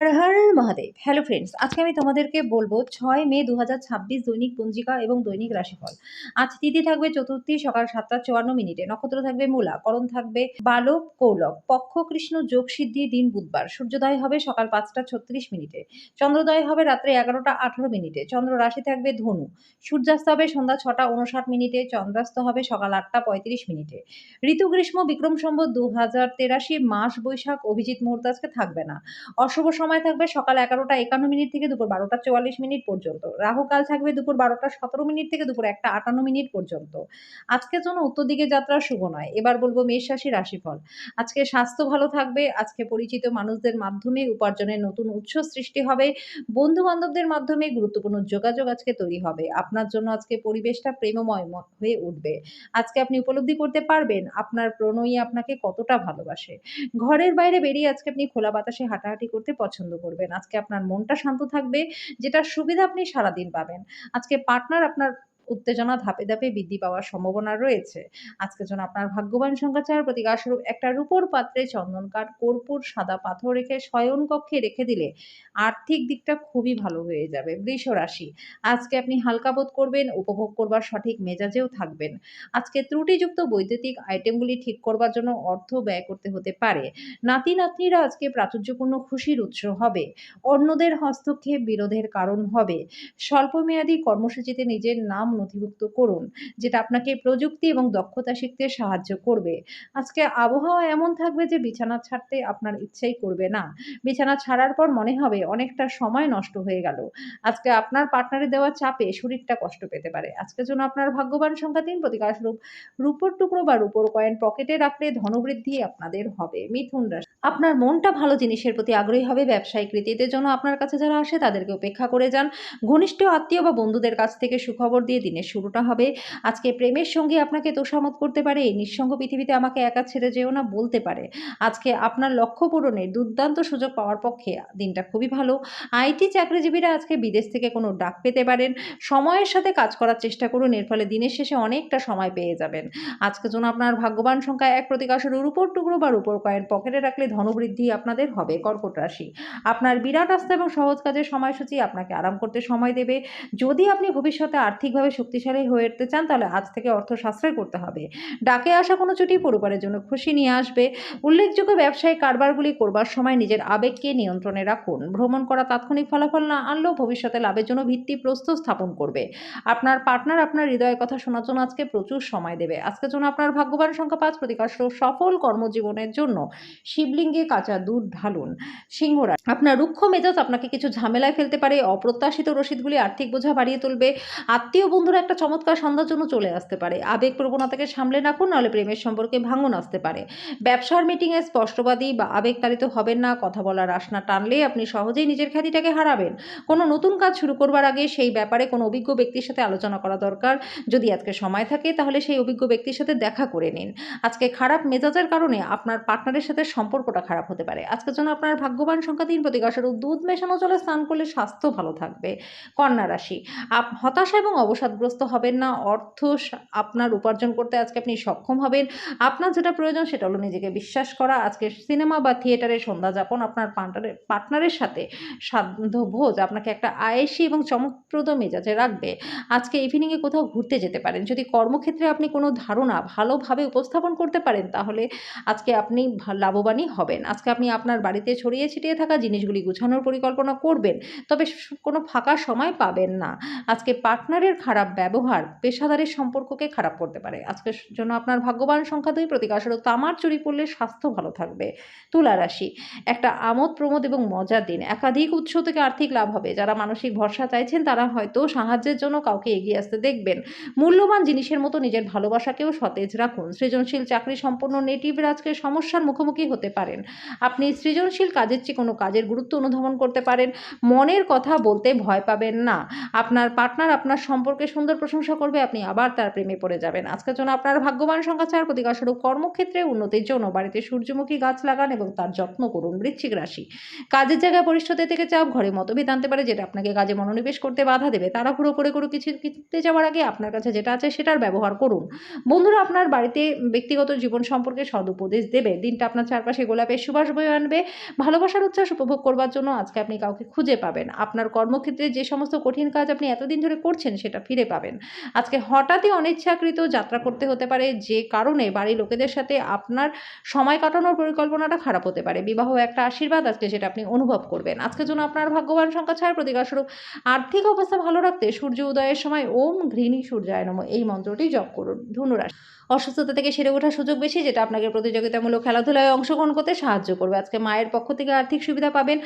Har Har Mahadev. Hello friends, আজকে আমি তোমাদেরকে বলবো 6 মে 2026 দৈনিক পঞ্জিকা এবং দৈনিক রাশিফল। আজ তিথি থাকবে চতুর্থী সকাল 7:54, নক্ষত্র থাকবে মূলা, করণ থাকবে বালক কৌলভ, পক্ষ কৃষ্ণ, যোগ সিদ্ধি, দিন বুধবার, সূর্যোদয় হবে সকাল 5:36, চন্দ্রোদয় হবে রাত্রে 11:18, চন্দ্র রাশি থাকবে ধনু, সূর্যাস্ত হবে সন্ধ্যা 6:59, চন্দ্রাস্ত হবে সকাল 8:35। ঋতু গ্রীষ্ম, বিক্রম সম্বত 2083, মাস বৈশাখ, অভিজিৎ মুহূর্ত আজকে থাকবে না। অশুভ সময় থাকবে সকাল 11:51 থেকে দুপুর 12:44 পর্যন্ত। রাহুকাল থাকবে দুপুর 12:17 থেকে দুপুর 1:58 পর্যন্ত। আজকের জন্য উত্তর দিকে যাত্রা শুভ নয়। এবার বলবো মেষ রাশি রাশিফল। আজকে স্বাস্থ্য ভালো থাকবে। আজকে পরিচিত মানুষদের মাধ্যমে উপার্জনের নতুন উৎস সৃষ্টি হবে। বন্ধু বান্ধবদের মাধ্যমে গুরুত্বপূর্ণ যোগাযোগ আজকে তৈরি হবে। আপনার জন্য আজকে পরিবেশটা প্রেমময় হয়ে উঠবে। আজকে আপনি উপলব্ধি করতে পারবেন আপনার প্রণয়ী আপনাকে কতটা ভালোবাসে। ঘরের বাইরে বেরিয়ে আজকে আপনি খোলা বাতাসে হাঁটাহাঁটি করতে পছন্দ করবেন। আজকে আপনার মনটা শান্ত থাকবে, যেটার সুবিধা আপনি সারাদিন পাবেন। আজকে পার্টনার আপনার উত্তেজনা ধাপে ধাপে বৃদ্ধি পাওয়ার সম্ভাবনা রয়েছে। আজকের জন্য আপনার ভাগ্যবান সংখ্যা 4, প্রতীকাস্বরূপ একটা রূপোর পাত্রে চন্দন কাঠ, কর্পূর, সাদা পাথর রেখে শয়নকক্ষে রেখে দিলে আর্থিক দিকটা খুবই ভালো হয়ে যাবে। বৃষ রাশি, আজকে আপনি হালকা বোধ করবেন, উপভোগ করবার সঠিক মেজাজেও থাকবেন। আজকে ত্রুটিযুক্ত বৈদ্যুতিক আইটেমগুলি ঠিক করবার জন্য অর্থ ব্যয় করতে হতে পারে। নাতি-নাতনিরা আজকে প্রাচুর্যপূর্ণ খুশির উৎস হবে। অন্যদের হস্তক্ষেপ বিরোধের কারণ হবে। স্বল্পমেয়াদী কর্মসূচিতে নিজের নাম নথিভুক্ত করুন, যেটা আপনাকে প্রযুক্তি এবং দক্ষতা শিখতে সাহায্য করবে। আজকে আবহাওয়া এমন থাকবে যে বিছানা ছাড়তে আপনার ইচ্ছাই করবে না। বিছানা ছাড়ার পর মনে হবে অনেকটা সময় নষ্ট হয়ে গেল। আজকে আপনার পার্টনারের দেওয়া চাপে শরীরটা কষ্ট পেতে পারে। আজকের জন্য আপনার ভাগ্যবান সংখ্যা 3, প্রতীকাস্বরূপ রূপোর টুকরো বা রূপোর কয়েন পকেটে রাখলে ধনবৃদ্ধি আপনাদের হবে। মিথুন রাশি, আপনার মনটা ভালো জিনিসের প্রতি আগ্রহী হবে। ব্যবসায়িক রীতিতে জন্য আপনার কাছে যারা আসে তাদেরকে উপেক্ষা করে যান। ঘনিষ্ঠ আত্মীয় বা বন্ধুদের কাছ থেকে সুখবর দিয়ে দিনের শুরুটা হবে। আজকে প্রেমের সঙ্গী আপনাকে তোষামত করতে পারে। এই নিঃসঙ্গ পৃথিবীতে আমাকে একা ছেড়ে যেও না বলতে পারে। আজকে আপনার লক্ষ্য পূরণের দুর্দান্ত সুযোগ পাওয়ার পক্ষে দিনটা খুবই ভালো। আইটি চাকরিজীবীরা আজকে বিদেশ থেকে কোনো ডাক পেতে পারেন। সময়ের সাথে কাজ করার চেষ্টা করুন, এর ফলে দিনের শেষে অনেকটা সময় পেয়ে যাবেন। আজকের জন্য আপনার ভাগ্যবান সংখ্যা 1, প্রতীকাস্বরূপ রূপোর টুকরো বা রূপোর কয়েন পকেটে রাখলে ধনবৃদ্ধি আপনাদের হবে। কর্কট রাশি, আপনার বিরাট আস্থা এবং সহজ কাজের সময়সূচি আপনাকে আরাম করতে সময় দেবে। যদি আপনি ভবিষ্যতে আর্থিকভাবে শক্তিশালী হয়ে উঠতে চান, তাহলে আজ থেকে অর্থ সাশ্রয় করতে হবে। ডাকে আসা কোনো ছুটি পরিবারের জন্য খুশি নিয়ে আসবে। উল্লেখযোগ্য ব্যবসায়িক কারবারগুলি করবার সময় নিজের আবেগকে নিয়ন্ত্রণে রাখুন। ভ্রমণ করা তাৎক্ষণিক ফলাফল না আনলেও ভবিষ্যতে লাভের জন্য ভিত্তিপ্রস্তর স্থাপন করবে। আপনার পার্টনার আপনার হৃদয়ের কথা শোনার জন্য আজকে প্রচুর সময় দেবে। আজকের জন্য আপনার ভাগ্যবান সংখ্যা 5, প্রতীকাস্বরূপ সফল কর্মজীবনের জন্য শিবলিঙ্গে কাঁচা দুধ ঢালুন। সিংহ রাশি, আপনার রুক্ষ মেজাজ আপনাকে কিছু ঝামেলায় ফেলতে পারে। অপ্রত্যাশিত রসিদগুলি আর্থিক বোঝা বাড়িয়ে তুলবে। আত্মীয় বন্ধুরা একটা চমৎকার সন্ধ্যার জন্য চলে আসতে পারে। আবেগ প্রবণতাকে সামলে রাখুন, নাহলে প্রেমের সম্পর্কে ভাঙন আসতে পারে। ব্যবসার মিটিংয়ে স্পষ্টবাদী বা আবেগতাড়িত হবেন না। কথা বলার আসনা টানলে আপনি সহজেই নিজের খ্যাতিটাকে হারাবেন। কোনো নতুন কাজ শুরু করবার আগে সেই ব্যাপারে কোনো অভিজ্ঞ ব্যক্তির সাথে আলোচনা করা দরকার। যদি আজকে সময় থাকে তাহলে সেই অভিজ্ঞ ব্যক্তির সাথে দেখা করে নিন। আজকে খারাপ মেজাজের কারণে আপনার পার্টনারের সাথে সম্পর্কটা খারাপ হতে পারে। আজকের জন্য আপনার ভাগ্যবান সংখ্যা 3, প্রতীকাস্বরূপ দুধ মেশানো জলে স্নান করলে স্বাস্থ্য ভালো থাকবে। কন্যা রাশি, হতাশা এবং অবসাদগ্রস্ত হবেন না। অর্থ আপনার উপার্জন করতে আজকে আপনি সক্ষম হবেন। আপনার যেটা প্রয়োজন সেটা হলো নিজেকে বিশ্বাস করা। আজকে সিনেমা বা থিয়েটারে সন্ধ্যা যাপন আপনার পার্টনারের সাথে সান্ধ্যভোজ আপনাকে একটা আয়েসি এবং চমকপ্রদ মেজাজে রাখবে। আজকে ইভিনিংয়ে কোথাও ঘুরতে যেতে পারেন। যদি কর্মক্ষেত্রে আপনি কোনো ধারণা ভালোভাবে উপস্থাপন করতে পারেন, তাহলে আজকে আপনি লাভবানই হবেন। আজকে আপনি আপনার বাড়িতে ছড়িয়ে ছিটিয়ে থাকা জিনিসগুলি গুছানোর পরিকল্পনা করবেন, তবে কোনো ফাঁকা সময় পাবেন না। আজকে পার্টনারের খারাপ ব্যবহার পেশাদারের সম্পর্ককে খারাপ করতে পারে। আজকের জন্য আপনার ভাগ্যবান সংখ্যা 2, প্রতীকাস্বরূপ তামার চুড়ি পরলে স্বাস্থ্য ভালো থাকবে। তুলা রাশি, একটা আমোদ প্রমোদ এবং মজার দিন। একাধিক উৎস থেকে আর্থিক লাভ হবে। যারা মানসিক ভরসা চাইছেন তারা হয়তো সাহায্যের জন্য কাউকে এগিয়ে আসতে দেখবেন। মূল্যবান জিনিসের মতো নিজের ভালোবাসাকেও সতেজ রাখুন। সৃজনশীল চাকরি সম্পন্ন নেটিভরা আজকে সমস্যার মুখোমুখি হতে পারেন। আপনি সৃজনশীল কাজের চেয়ে কোনো কাজের গুরুত্ব অনুধাবন করতে পারেন। মনের কথা বলতে ভয় পাবেন না। আপনার পার্টনার আপনার সম্পর্কে সুন্দর প্রশংসা করবে, আপনি আবার তার প্রেমে পড়ে যাবেন। আজকের জন্য আপনার ভাগ্যবান সংখ্যা 4, প্রতিকারস্বরূপ কর্মক্ষেত্রে উন্নতির জন্য বাড়িতে সূর্যমুখী গাছ লাগান এবং তার যত্ন করুন। বৃশ্চিক রাশি, কাজের জায়গায় বরিষ্ঠদের থেকে চাপ ঘরে মতভেদ আনতে পারে, যেটা আপনাকে কাজে মনোনিবেশ করতে বাধা দেবে। তাড়াহুড়ো করে কোনো কিছু কিনতে যাওয়ার আগে আপনার কাছে যেটা আছে সেটার ব্যবহার করুন। বন্ধুরা আপনার বাড়িতে ব্যক্তিগত জীবন সম্পর্কে সদুপদেশ দেবে। দিনটা আপনার চারপাশে গোলাপের সুবাস বয়ে আনবে। ভালোবাসার উচ্ছ্বাস উপভোগ করবার জন্য আজকে আপনি কাউকে খুঁজে পাবেন। আপনার কর্মক্ষেত্রে যে সমস্ত কঠিন কাজ আপনি এতদিন ধরে করছেন সেটা ফিরে পাবেন। আজকে হঠাৎই অনিচ্ছাকৃত যাত্রা করতে হতে পারে, যে কারণে বাড়ির লোকেদের সাথে আপনার সময় কাটানোর পরিকল্পনাটা খারাপ হতে পারে। বিবাহ একটা আশীর্বাদ আজকে, যেটা আপনি অনুভব করবেন। আজকের জন্য আপনার ভাগ্যবান সংখ্যা 6, প্রতিকারস্বরূপ আর্থিক অবস্থা ভালো রাখতে সূর্য উদয়ের সময় ওম ঘৃণী সূর্যায় নমঃ এই মন্ত্রটি জপ করুন। ধনুরাশি, অসুস্থতা থেকে সেরে ওঠার সুযোগ বেশি, যেটা আপনাকে প্রতিযোগিতামূলক খেলাধুলায় অংশগ্রহণ করতে সাহায্য করবে। আজকে মায়ের পক্ষ থেকে আর্থিক সুবিধা পাবেন।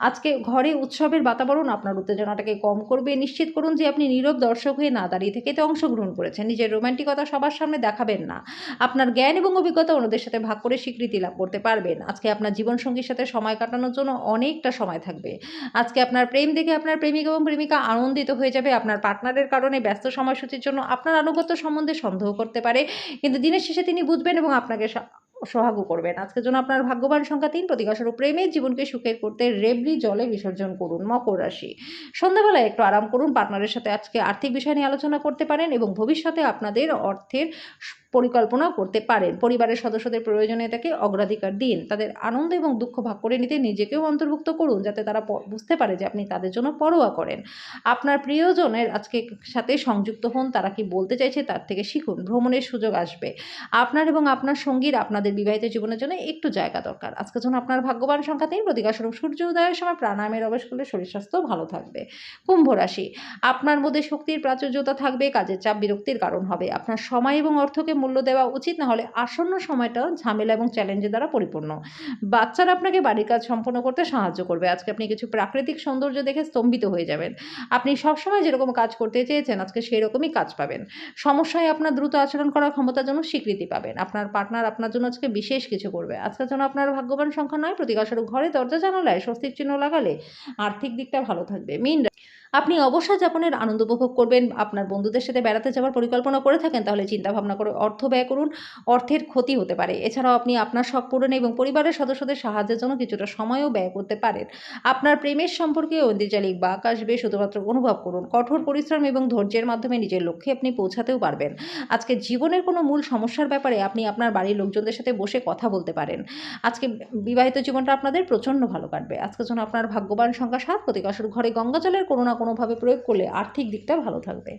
আজকে ঘরে উৎসবের বাতাবরণ আপনার উত্তেজনাটাকে কম করবে। নিশ্চিত করুন যে আপনি নীরব দর্শক হয়ে না দাঁড়িয়ে থেকে এতে অংশগ্রহণ করেছেন। নিজের রোমান্টিকতা সবার সামনে দেখাবেন না। আপনার জ্ঞান এবং অভিজ্ঞতা অন্যদের সাথে ভাগ করে স্বীকৃতি লাভ করতে পারবেন। আজকে আপনার জীবনসঙ্গীর সাথে সময় কাটানোর জন্য অনেকটা সময় থাকবে। আজকে আপনার প্রেম দেখে আপনার প্রেমিক এবং প্রেমিকা আনন্দিত হয়ে যাবে। আপনার পার্টনারের কারণে ব্যস্ত সময়সূচির জন্য আপনার আনুগত্য সম্বন্ধে সন্দেহ করতে পারে, কিন্তু দিনের শেষে তিনি বুঝবেন এবং আপনাকে সোহাগও করবেন। আজকের জন্য আপনার ভাগ্যবান সংখ্যা 3, প্রতিকারস্বরূপ প্রেমের জীবনকে সুখের করতে রেবড়ি জলে বিসর্জন করুন। মকর রাশি, সন্ধ্যাবেলায় একটু আরাম করুন। পার্টনারের সাথে আজকে আর্থিক বিষয় নিয়ে আলোচনা করতে পারেন এবং ভবিষ্যতে আপনাদের অর্থের পরিকল্পনা করতে পারেন। পরিবারের সদস্যদের প্রয়োজনীয়তাকে অগ্রাধিকার দিন। তাদের আনন্দ এবং দুঃখ ভাগ করে নিতে নিজেকেও অন্তর্ভুক্ত করুন, যাতে তারা বুঝতে পারে যে আপনি তাদের জন্য পরোয়া করেন। আপনার প্রিয়জনের আজকে সাথে সংযুক্ত হন, তারা কি বলতে চাইছে তার থেকে শিখুন। ভ্রমণের সুযোগ আসবে। আপনার এবং আপনার সঙ্গীর আপনাদের বিবাহিত জীবনের জন্য একটু জায়গা দরকার। আজকের জন্য আপনার ভাগ্যবান সংখ্যা 3, প্রতিকারস্বরূপ সূর্য উদয়ের সময় প্রাণায়ামের অভ্যাস করলে শরীর স্বাস্থ্য ভালো থাকবে। কুম্ভ রাশি, আপনার মধ্যে শক্তির প্রাচুর্যতা থাকবে, কাজের চাপ বিরক্তির কারণ হবে। আপনার সময় এবং অর্থকে মূল্য দেওয়া উচিত, না হলে আসন্ন সময়টা ঝামেলা এবং চ্যালেঞ্জের দ্বারা পরিপূর্ণ। বাচ্চারা আপনাকে বাড়ির কাজ সম্পন্ন করতে সাহায্য করবে। আজকে আপনি কিছু প্রাকৃতিক সৌন্দর্য দেখে স্তম্ভিত হয়ে যাবেন। আপনি সবসময় যেরকম কাজ করতে চেয়েছেন আজকে সেই রকমই কাজ পাবেন। সমস্যায় আপনার দ্রুত আচরণ করার ক্ষমতার জন্য স্বীকৃতি পাবেন। আপনার পার্টনার আপনার জন্য আজকে বিশেষ কিছু করবে। আজকের জন্য আপনার ভাগ্যবান সংখ্যা 9, প্রতিকারস্বরূপ ঘরে দরজা জানালায় স্বস্তিক চিহ্ন লাগালে আর্থিক দিকটা ভালো থাকবে। মীন, আপনি অবসর যাপনের আনন্দ উপভোগ করবেন। আপনার বন্ধুদের সাথে বেড়াতে যাওয়ার পরিকল্পনা করে থাকেন, তাহলে চিন্তা ভাবনা করে অর্থ ব্যয় করুন। অর্থের ক্ষতি হতে পারে। এছাড়াও আপনি আপনার শখ পূরণে এবং পরিবারের সদস্যদের সাহায্যের জন্য কিছুটা সময়ও ব্যয় করতে পারেন। আপনার প্রেমের সম্পর্কে ঐন্দ্রিজালিক বাঁক আসবে, শুধুমাত্র অনুভব করুন। কঠোর পরিশ্রম এবং ধৈর্যের মাধ্যমে নিজের লক্ষ্যে আপনি পৌঁছাতেও পারবেন। আজকে জীবনের কোনো মূল সমস্যার ব্যাপারে আপনি আপনার বাড়ির লোকজনদের সাথে বসে কথা বলতে পারেন। আজকে বিবাহিত জীবনটা আপনাদের প্রচণ্ড ভালো কাটবে। আজকের জন্য আপনার ভাগ্যবান সংখ্যা 7, প্রতিকারস্বরূপ ঘরে গঙ্গা জলের কোনো না কোনোভাবে প্রয়োগ করলে আর্থিক দিকটা ভালো থাকবে।